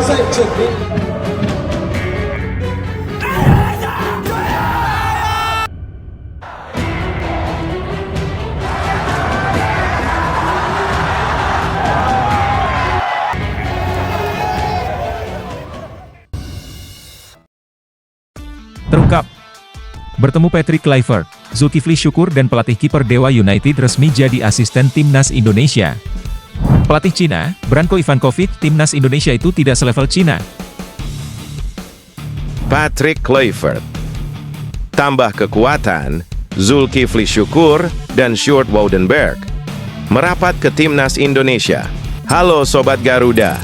在这边。 Terungkap. Bertemu Patrick Kluivert, Zulkifly Syukur dan pelatih kiper Dewa United resmi jadi asisten timnas Indonesia. Pelatih Cina, Branko Ivankovic, timnas Indonesia itu tidak selevel Cina. Patrick Kluivert. Tambah kekuatan, Zulkifly Syukur dan Sjoerd Woudenberg merapat ke timnas Indonesia. Halo Sobat Garuda.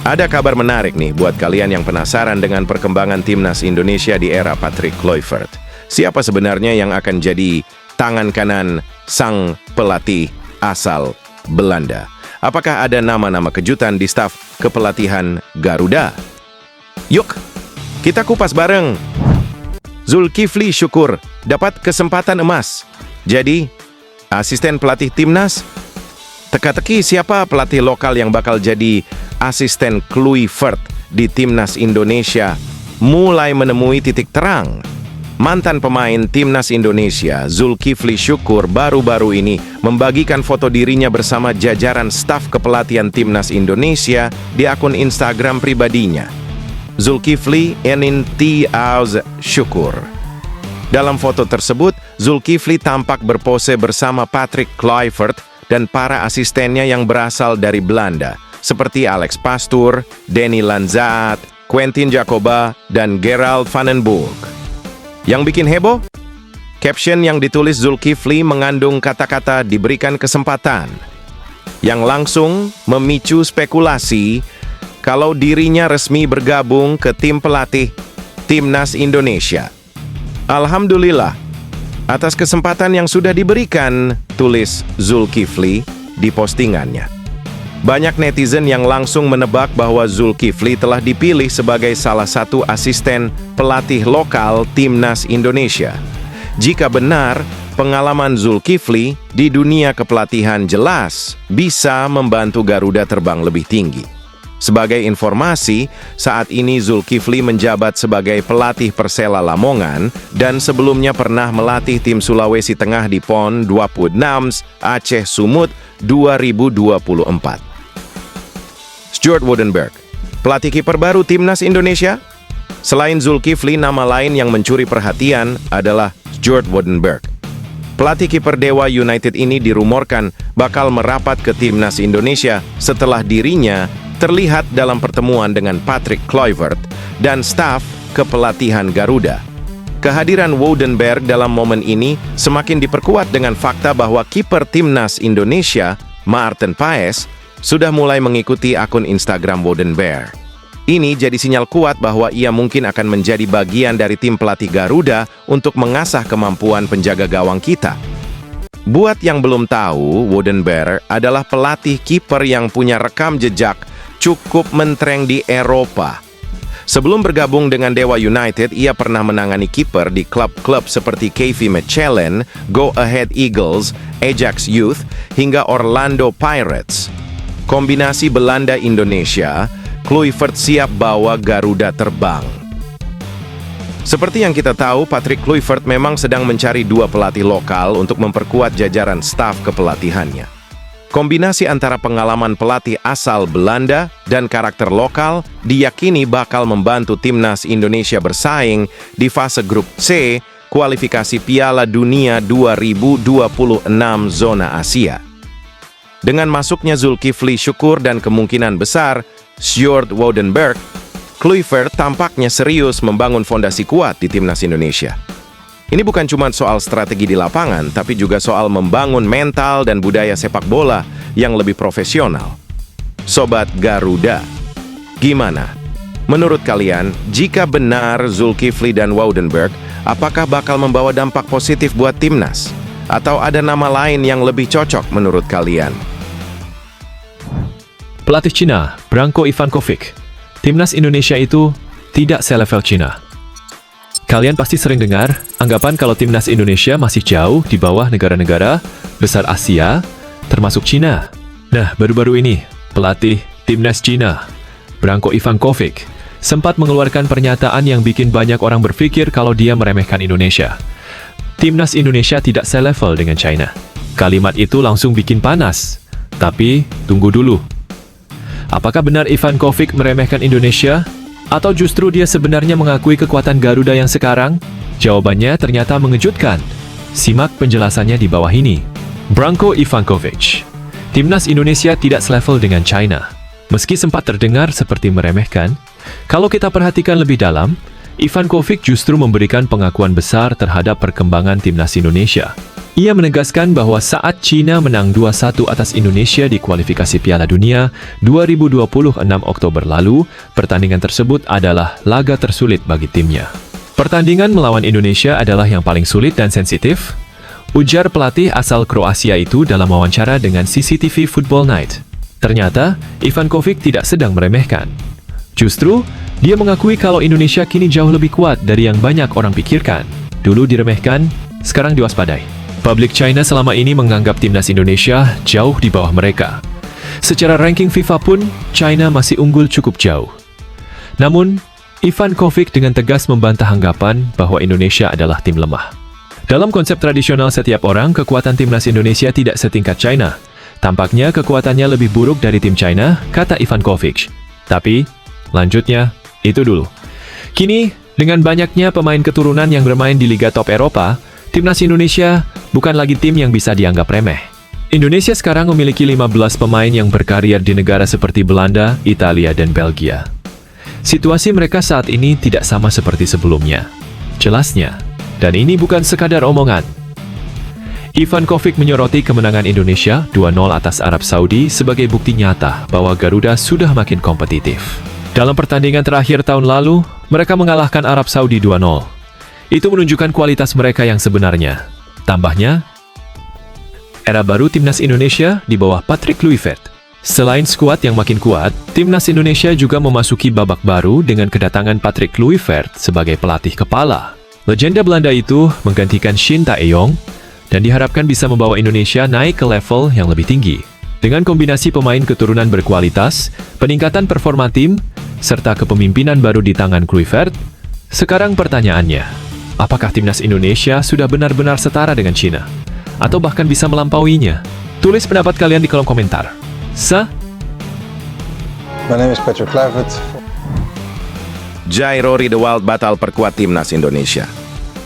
Ada kabar menarik nih buat kalian yang penasaran dengan perkembangan timnas Indonesia di era Patrick Kluivert. Siapa sebenarnya yang akan jadi tangan kanan sang pelatih asal Belanda? Apakah ada nama-nama kejutan di staf kepelatihan Garuda? Yuk, kita kupas bareng. Zulkifly Syukur dapat kesempatan emas. Jadi, asisten pelatih timnas? Teka-teki siapa pelatih lokal yang bakal jadi asisten Kluivert di timnas Indonesia mulai menemui titik terang. Mantan pemain timnas Indonesia, Zulkifly Syukur, baru-baru ini membagikan foto dirinya bersama jajaran staf kepelatihan timnas Indonesia di akun Instagram pribadinya. Zulkifly Enintiauz Syukur. Dalam foto tersebut, Zulkifly tampak berpose bersama Patrick Kluivert dan para asistennya yang berasal dari Belanda, seperti Alex Pastoor, Denny Lanzaat, Quentin Jacoba, dan Gerald van den Burg. Yang bikin heboh? Caption yang ditulis Zulkifly mengandung kata-kata diberikan kesempatan, yang langsung memicu spekulasi kalau dirinya resmi bergabung ke tim pelatih timnas Indonesia. Alhamdulillah, atas kesempatan yang sudah diberikan, tulis Zulkifly di postingannya. Banyak netizen yang langsung menebak bahwa Zulkifly telah dipilih sebagai salah satu asisten pelatih lokal timnas Indonesia. Jika benar, pengalaman Zulkifly di dunia kepelatihan jelas bisa membantu Garuda terbang lebih tinggi. Sebagai informasi, saat ini Zulkifly menjabat sebagai pelatih Persela Lamongan dan sebelumnya pernah melatih tim Sulawesi Tengah di PON 26 Aceh Sumut 2024. Sjoerd Woudenberg, pelatih kiper baru timnas Indonesia. Selain Zulkifly, nama lain yang mencuri perhatian adalah Sjoerd Woudenberg. Pelatih kiper Dewa United ini dirumorkan bakal merapat ke timnas Indonesia setelah dirinya terlihat dalam pertemuan dengan Patrick Kluivert dan staf kepelatihan Garuda. Kehadiran Woudenberg dalam momen ini semakin diperkuat dengan fakta bahwa kiper timnas Indonesia, Maarten Paes, sudah mulai mengikuti akun Instagram Woudenberg. Ini jadi sinyal kuat bahwa ia mungkin akan menjadi bagian dari tim pelatih Garuda untuk mengasah kemampuan penjaga gawang kita. Buat yang belum tahu, Woudenberg adalah pelatih kiper yang punya rekam jejak cukup mentereng di Eropa. Sebelum bergabung dengan Dewa United, ia pernah menangani kiper di klub-klub seperti KV Mechelen, Go Ahead Eagles, Ajax Youth, hingga Orlando Pirates. Kombinasi Belanda-Indonesia, Kluivert siap bawa Garuda terbang. Seperti yang kita tahu, Patrick Kluivert memang sedang mencari dua pelatih lokal untuk memperkuat jajaran staf kepelatihannya. Kombinasi antara pengalaman pelatih asal Belanda dan karakter lokal diyakini bakal membantu timnas Indonesia bersaing di fase grup C kualifikasi Piala Dunia 2026 zona Asia. Dengan masuknya Zulkifly Syukur dan kemungkinan besar Sjoerd Woudenberg, Kluivert tampaknya serius membangun fondasi kuat di timnas Indonesia. Ini bukan cuma soal strategi di lapangan, tapi juga soal membangun mental dan budaya sepak bola yang lebih profesional. Sobat Garuda, gimana? Menurut kalian, jika benar Zulkifly dan Woudenberg, apakah bakal membawa dampak positif buat timnas? Atau ada nama lain yang lebih cocok menurut kalian? Pelatih Cina, Branko Ivankovic. Timnas Indonesia itu tidak selevel Cina. Kalian pasti sering dengar anggapan kalau timnas Indonesia masih jauh di bawah negara-negara besar Asia, termasuk Cina. Nah, baru-baru ini, pelatih timnas Cina, Branko Ivankovic, sempat mengeluarkan pernyataan yang bikin banyak orang berpikir kalau dia meremehkan Indonesia. Timnas Indonesia tidak selevel dengan China. Kalimat itu langsung bikin panas. Tapi, tunggu dulu. Apakah benar Ivankovic meremehkan Indonesia? Atau justru dia sebenarnya mengakui kekuatan Garuda yang sekarang? Jawabannya ternyata mengejutkan. Simak penjelasannya di bawah ini. Branko Ivankovic. Timnas Indonesia tidak selevel dengan China. Meski sempat terdengar seperti meremehkan, kalau kita perhatikan lebih dalam, Ivankovic justru memberikan pengakuan besar terhadap perkembangan Timnas Indonesia. Ia menegaskan bahwa saat China menang 2-1 atas Indonesia di kualifikasi Piala Dunia 2026 Oktober lalu, pertandingan tersebut adalah laga tersulit bagi timnya. Pertandingan melawan Indonesia adalah yang paling sulit dan sensitif, ujar pelatih asal Kroasia itu dalam wawancara dengan CCTV Football Night. Ternyata, Ivankovic tidak sedang meremehkan. Justru, dia mengakui kalau Indonesia kini jauh lebih kuat dari yang banyak orang pikirkan. Dulu diremehkan, sekarang diwaspadai. Publik China selama ini menganggap timnas Indonesia jauh di bawah mereka. Secara ranking FIFA pun, China masih unggul cukup jauh. Namun, Ivankovic dengan tegas membantah anggapan bahwa Indonesia adalah tim lemah. Dalam konsep tradisional setiap orang, kekuatan timnas Indonesia tidak setingkat China. Tampaknya kekuatannya lebih buruk dari tim China, kata Ivankovic. Tapi, lanjutnya, itu dulu. Kini, dengan banyaknya pemain keturunan yang bermain di Liga Top Eropa, timnas Indonesia bukan lagi tim yang bisa dianggap remeh. Indonesia sekarang memiliki 15 pemain yang berkarir di negara seperti Belanda, Italia, dan Belgia. Situasi mereka saat ini tidak sama seperti sebelumnya. Jelasnya, dan ini bukan sekadar omongan. Ivankovic menyoroti kemenangan Indonesia 2-0 atas Arab Saudi sebagai bukti nyata bahwa Garuda sudah makin kompetitif. Dalam pertandingan terakhir tahun lalu, mereka mengalahkan Arab Saudi 2-0. Itu menunjukkan kualitas mereka yang sebenarnya. Tambahnya, era baru Timnas Indonesia di bawah Patrick Kluivert. Selain skuad yang makin kuat, Timnas Indonesia juga memasuki babak baru dengan kedatangan Patrick Kluivert sebagai pelatih kepala. Legenda Belanda itu menggantikan Shin Tae-yong dan diharapkan bisa membawa Indonesia naik ke level yang lebih tinggi. Dengan kombinasi pemain keturunan berkualitas, peningkatan performa tim, serta kepemimpinan baru di tangan Kluivert, sekarang pertanyaannya, apakah Timnas Indonesia sudah benar-benar setara dengan China? Atau bahkan bisa melampauinya? Tulis pendapat kalian di kolom komentar. My name is Patrick Kluivert. Jairo Riedewald batal perkuat Timnas Indonesia.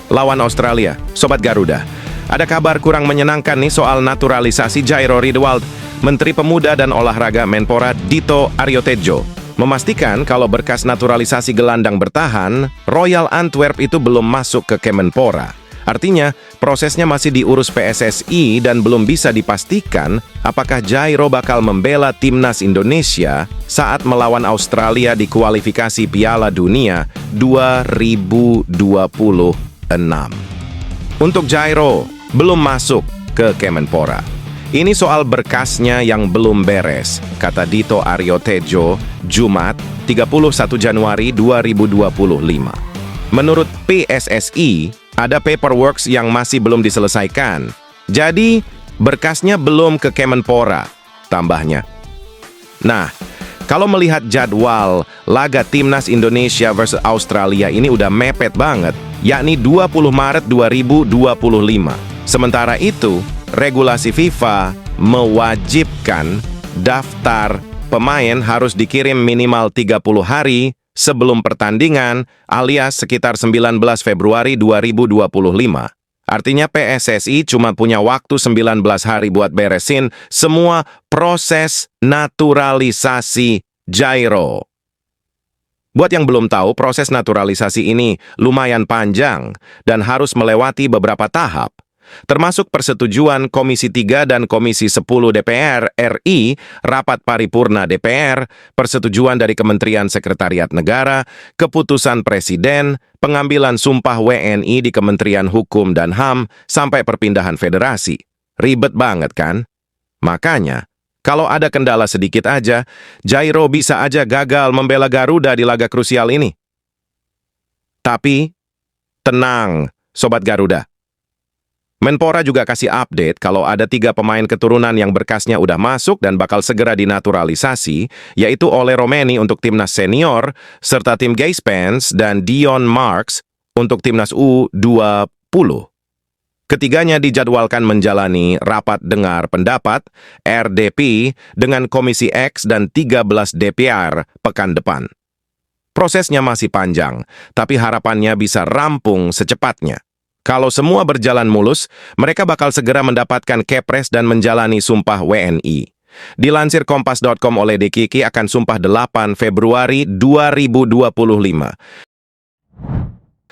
Lawan Australia, Sobat Garuda. Ada kabar kurang menyenangkan nih soal naturalisasi Jairo Riedewald. Menteri Pemuda dan Olahraga Menpora Dito Aryo Tejo memastikan kalau berkas naturalisasi gelandang bertahan, Royal Antwerp itu belum masuk ke Kemenpora. Artinya, prosesnya masih diurus PSSI dan belum bisa dipastikan apakah Jairo bakal membela Timnas Indonesia saat melawan Australia di kualifikasi Piala Dunia 2026. Untuk Jairo, belum masuk ke Kemenpora. Ini soal berkasnya yang belum beres, kata Dito Aryo Tejo, Jumat, 31 Januari 2025. Menurut PSSI, ada paperwork yang masih belum diselesaikan. Jadi, berkasnya belum ke Kemenpora, tambahnya. Nah, kalau melihat jadwal laga Timnas Indonesia versus Australia ini udah mepet banget, yakni 20 Maret 2025. Sementara itu, regulasi FIFA mewajibkan daftar pemain harus dikirim minimal 30 hari sebelum pertandingan alias sekitar 19 Februari 2025. Artinya PSSI cuma punya waktu 19 hari buat beresin semua proses naturalisasi Jairo. Buat yang belum tahu, proses naturalisasi ini lumayan panjang dan harus melewati beberapa tahap, termasuk persetujuan Komisi 3 dan Komisi 10 DPR RI, rapat paripurna DPR, persetujuan dari Kementerian Sekretariat Negara, keputusan Presiden, pengambilan sumpah WNI di Kementerian Hukum dan HAM, sampai perpindahan federasi. Ribet banget kan? Makanya, kalau ada kendala sedikit aja, Jairo bisa aja gagal membela Garuda di laga krusial ini. Tapi, tenang, Sobat Garuda. Menpora juga kasih update kalau ada 3 pemain keturunan yang berkasnya udah masuk dan bakal segera dinaturalisasi, yaitu Ole Romeni untuk timnas senior, serta Tim Gaispens dan Dion Marks untuk timnas U20. Ketiganya dijadwalkan menjalani rapat dengar pendapat RDP dengan Komisi X dan 13 DPR pekan depan. Prosesnya masih panjang, tapi harapannya bisa rampung secepatnya. Kalau semua berjalan mulus, mereka bakal segera mendapatkan kepres dan menjalani sumpah WNI. Dilansir Kompas.com oleh Dekiki akan sumpah 8 Februari 2025.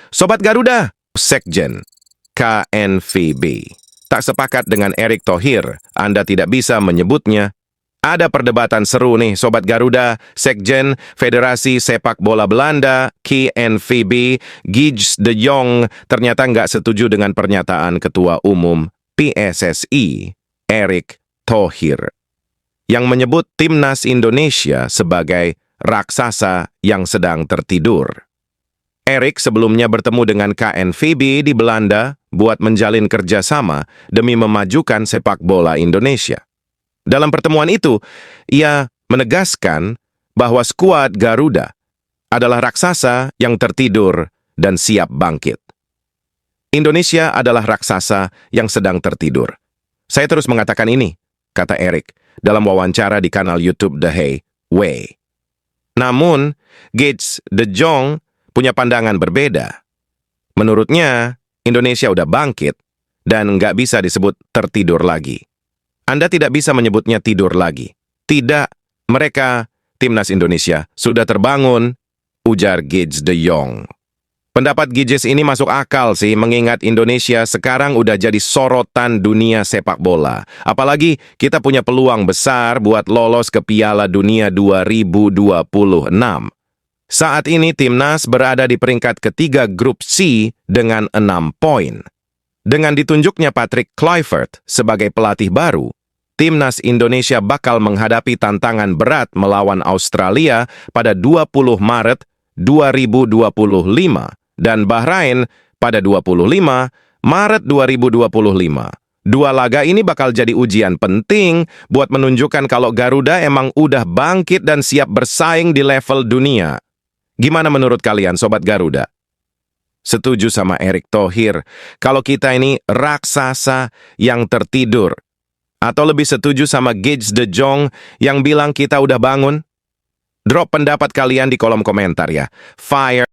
Sobat Garuda, Sekjen KNVB tak sepakat dengan Erick Thohir. Anda tidak bisa menyebutnya. Ada perdebatan seru nih, Sobat Garuda. Sekjen Federasi Sepak Bola Belanda, KNVB, Gijs de Jong, ternyata nggak setuju dengan pernyataan Ketua Umum PSSI, Erick Thohir, yang menyebut timnas Indonesia sebagai raksasa yang sedang tertidur. Erick sebelumnya bertemu dengan KNVB di Belanda buat menjalin kerjasama demi memajukan sepak bola Indonesia. Dalam pertemuan itu, ia menegaskan bahwa skuad Garuda adalah raksasa yang tertidur dan siap bangkit. Indonesia adalah raksasa yang sedang tertidur. Saya terus mengatakan ini, kata Erick dalam wawancara di kanal YouTube The Way. Namun, Gijs de Jong punya pandangan berbeda. Menurutnya, Indonesia udah bangkit dan nggak bisa disebut tertidur lagi. Anda tidak bisa menyebutnya tidur lagi. Tidak, mereka, timnas Indonesia, sudah terbangun, ujar Gijs de Jong. Pendapat Gijs ini masuk akal sih, mengingat Indonesia sekarang udah jadi sorotan dunia sepak bola. Apalagi kita punya peluang besar buat lolos ke Piala Dunia 2026. Saat ini timnas berada di peringkat ketiga grup C dengan 6 poin. Dengan ditunjuknya Patrick Kluivert sebagai pelatih baru, timnas Indonesia bakal menghadapi tantangan berat melawan Australia pada 20 Maret 2025 dan Bahrain pada 25 Maret 2025. Dua laga ini bakal jadi ujian penting buat menunjukkan kalau Garuda emang udah bangkit dan siap bersaing di level dunia. Gimana menurut kalian, Sobat Garuda? Setuju sama Erick Thohir kalau kita ini raksasa yang tertidur? Atau lebih setuju sama Gijs de Jong yang bilang kita udah bangun? Drop pendapat kalian di kolom komentar ya. Fire!